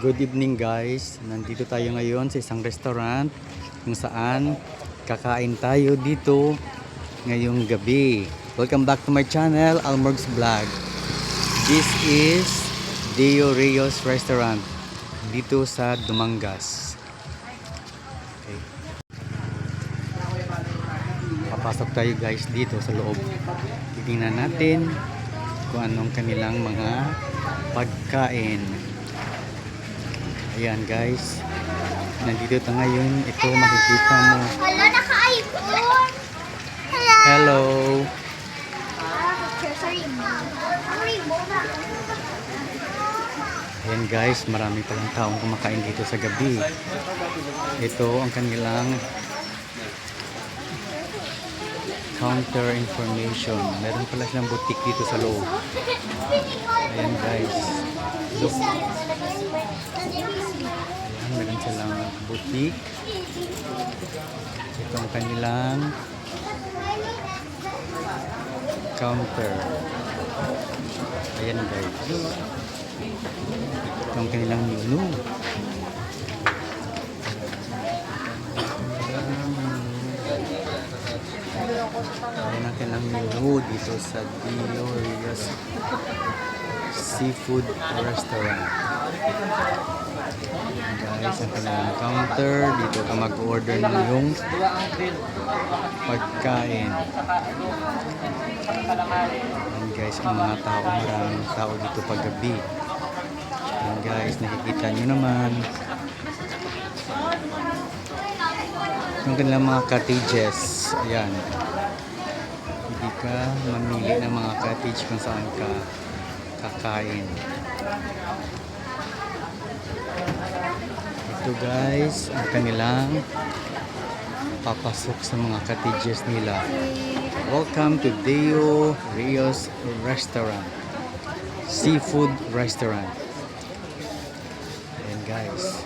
Good evening guys, nandito tayo ngayon sa isang restaurant kung saan kakain tayo dito ngayong gabi. Welcome back to my channel, Almorg's Vlog. This is Deo Rios Restaurant dito sa Dumangas. Okay. Papasok tayo guys dito sa loob. Titingnan natin kung anong kanilang mga pagkain. Ayan guys, nandito tayo ngayon. Ito makikita mo. Hala, naka-iPhone! Hello! Sorry, Ayan guys, marami palang taong kumakain dito sa gabi. Ito ang kanilang counter information. Meron pala silang boutique dito sa loob. Ayan guys. Look. Ayan, meron silang boutique. Ito ang kanilang counter. Ayan guys. Ito ang kanilang menu. Ayan ang kanilang menu dito sa Deo Rios Seafood Restaurant. Guys, ang kanilang counter. Dito ka mag-order ng yung pagkain. Ayan guys, ang mga tao, maraming tao dito paggabi. Ayan guys, nakikita nyo naman yung kanilang mga cottages. Ayan, hindi ka mamili ng mga cottage kung saan ka kakain. Ito guys, ang kanilang papasok sa mga cottages nila. Welcome to Deo Rios Restaurant, Seafood Restaurant. Ayan guys,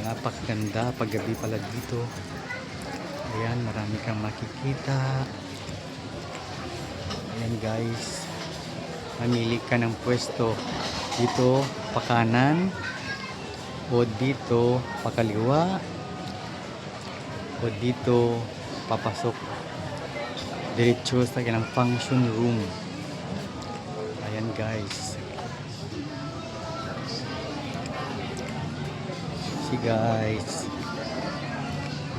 napakaganda paggabi pala dito. Ayan, marami kang makikita. Ayan guys, mamili ka ng pwesto dito pakanan o dito pakaliwa o dito papasok diretso sa kanilang function room. Ayan guys, see guys,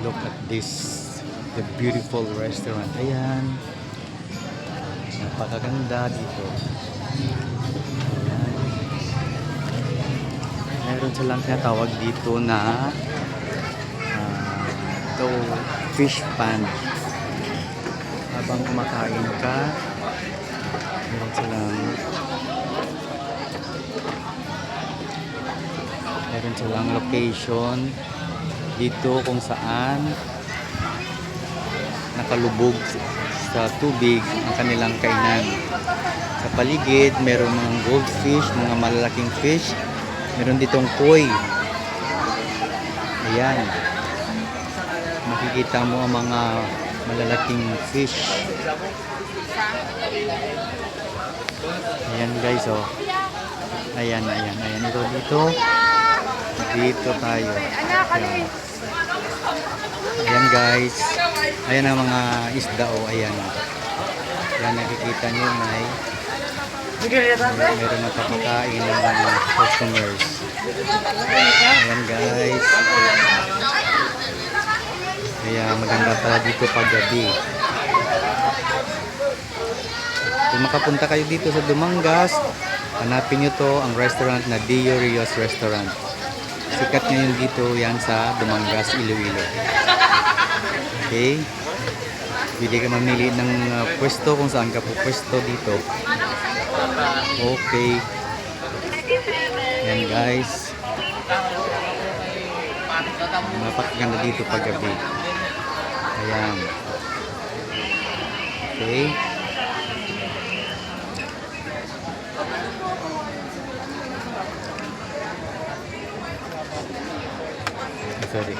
look at this, the beautiful restaurant. Ayan, napakaganda dito. Ayan, meron silang tinatawag dito na ito, fish pan. Habang kumakain ka, meron silang location dito kung saan nakalubog sa tubig ang kanilang kainan. Sa paligid, meron mga goldfish, mga malalaking fish. Meron ditong koi. Ayan, makikita mo ang mga malalaking fish. Ayan guys, oh. Ayan. Ito dito tayo. Ayan. Ayan guys, ayan ang mga isda, oh. Ayan, nakikita nyo, meron na papakain ng mga customers. Ayan guys, kaya maganda pala dito paggabi. Kung makapunta kayo dito sa Dumangas, hanapin nyo to, ang restaurant na Deo Rios Restaurant. Sikat ngayon dito yan sa Dumangas, Iloilo. Okay, pwede ka mamili ng pwesto kung saan ka po pwesto dito. Okay, yan guys, napakaganda dito paggabi. Ayan, okay. Sorry.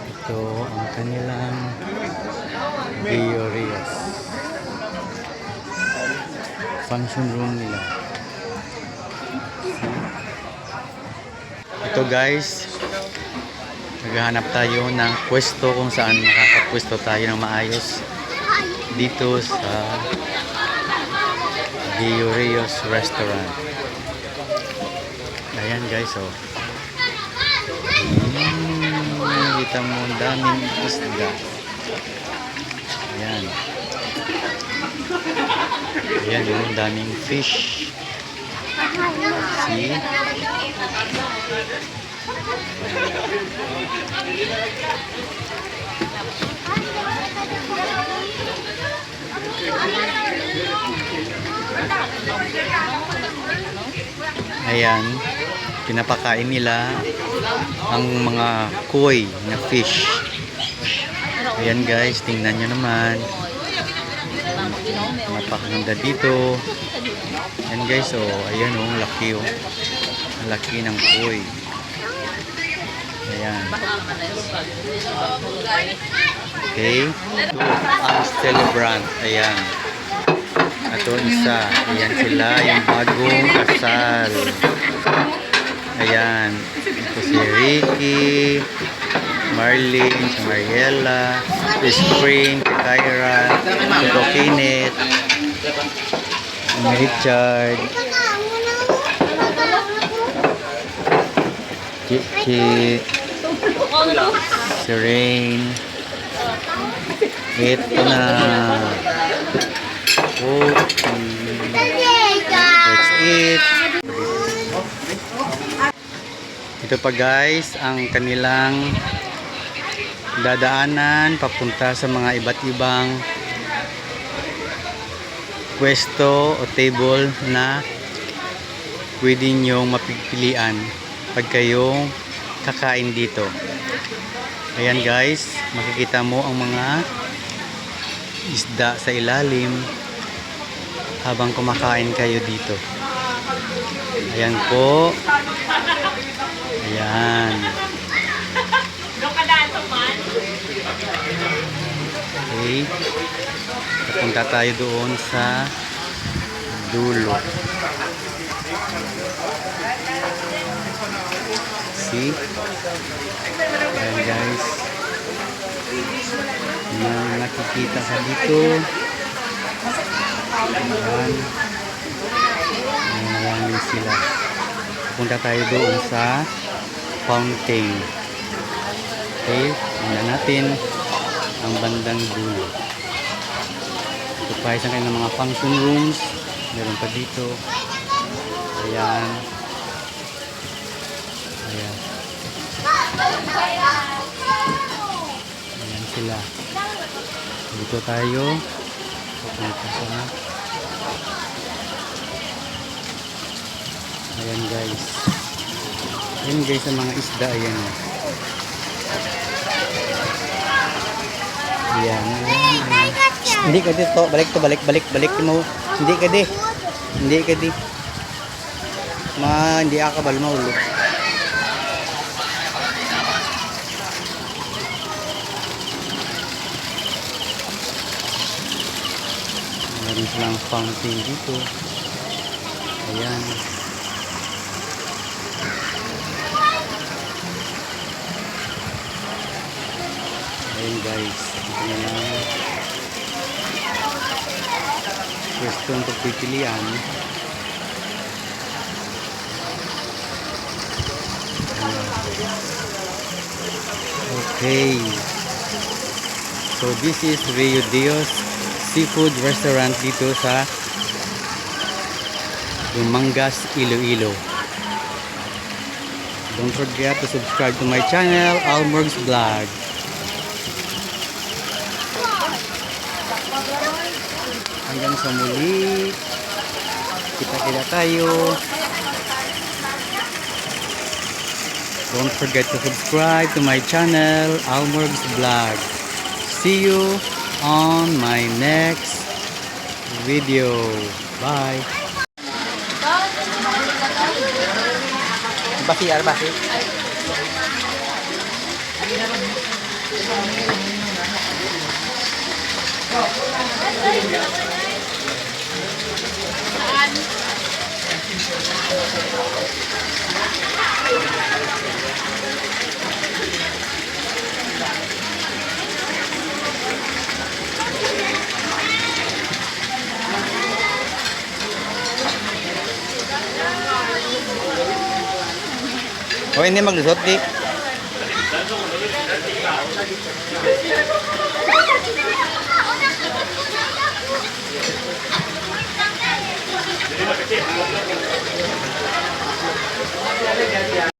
Ito ang kanilang Deo Rios. function room nila. Ito guys, naghahanap tayo ng pwesto kung saan makakapwesto tayo ng maayos dito sa Gio Rios Restaurant. Ayan guys, oh. Kita mo, daming isda. Ayan. Ayan, yung daming fish. See? Ayan, pinapakain nila ang mga koi na fish. Ayan guys, tingnan nyo naman. Napakaganda dito. Ayan guys, oh, ayan oh, laki oh. Ang laki ng koi. Ayan. Okay. Ito ang celebrant. Ayan. Ito isa. Ayan sila, yung bagong kasal. Ayan. Ito si Ricky, Marlene, si Mariela, si Spring, si Kyra, si Kenneth, si Richard, si Rain. Ito na. Okay. That's it. Ito pa guys, ang kanilang dadaanan papunta sa mga iba't ibang pwesto o table na pwede nyong mapipilian pag kayong kakain dito. Ayan guys, makikita mo ang mga isda sa ilalim habang kumakain kayo dito. Ayan po. Ayan. Okay. Papunta tayo doon sa dulo. See? Ayan guys. Ayan, nakikita ka dito. Ayan. Ayan sila. Papunta tayo doon sa fountain. Okay, tingnan natin ang bandang dulo. Ito pa isang kanilang mga function rooms. Meron pa dito. Ayan. Ayan. Ayan sila. Dito tayo. Papunta sa. Ayan guys. Ayan guys ang mga isda. Ayan. Ayan. Hindi ka dito. Balik to. Balik mo. Hindi ka di. Hindi akabal mahulog. Meron silang fountain dito. Ayan. Ayan guys. Ayan. Pwesto ang pagpipilian. Okay. So this is Rio Dios Seafood Restaurant dito sa Lumangas, Iloilo. Don't forget to subscribe to my channel, Almorgs Vlog. Hanggang sa muli. Kita-kita tayo. Don't forget to subscribe to my channel, Almorgs Vlog. See you on my next video. Bye. Basi. O hindi maglusot, di.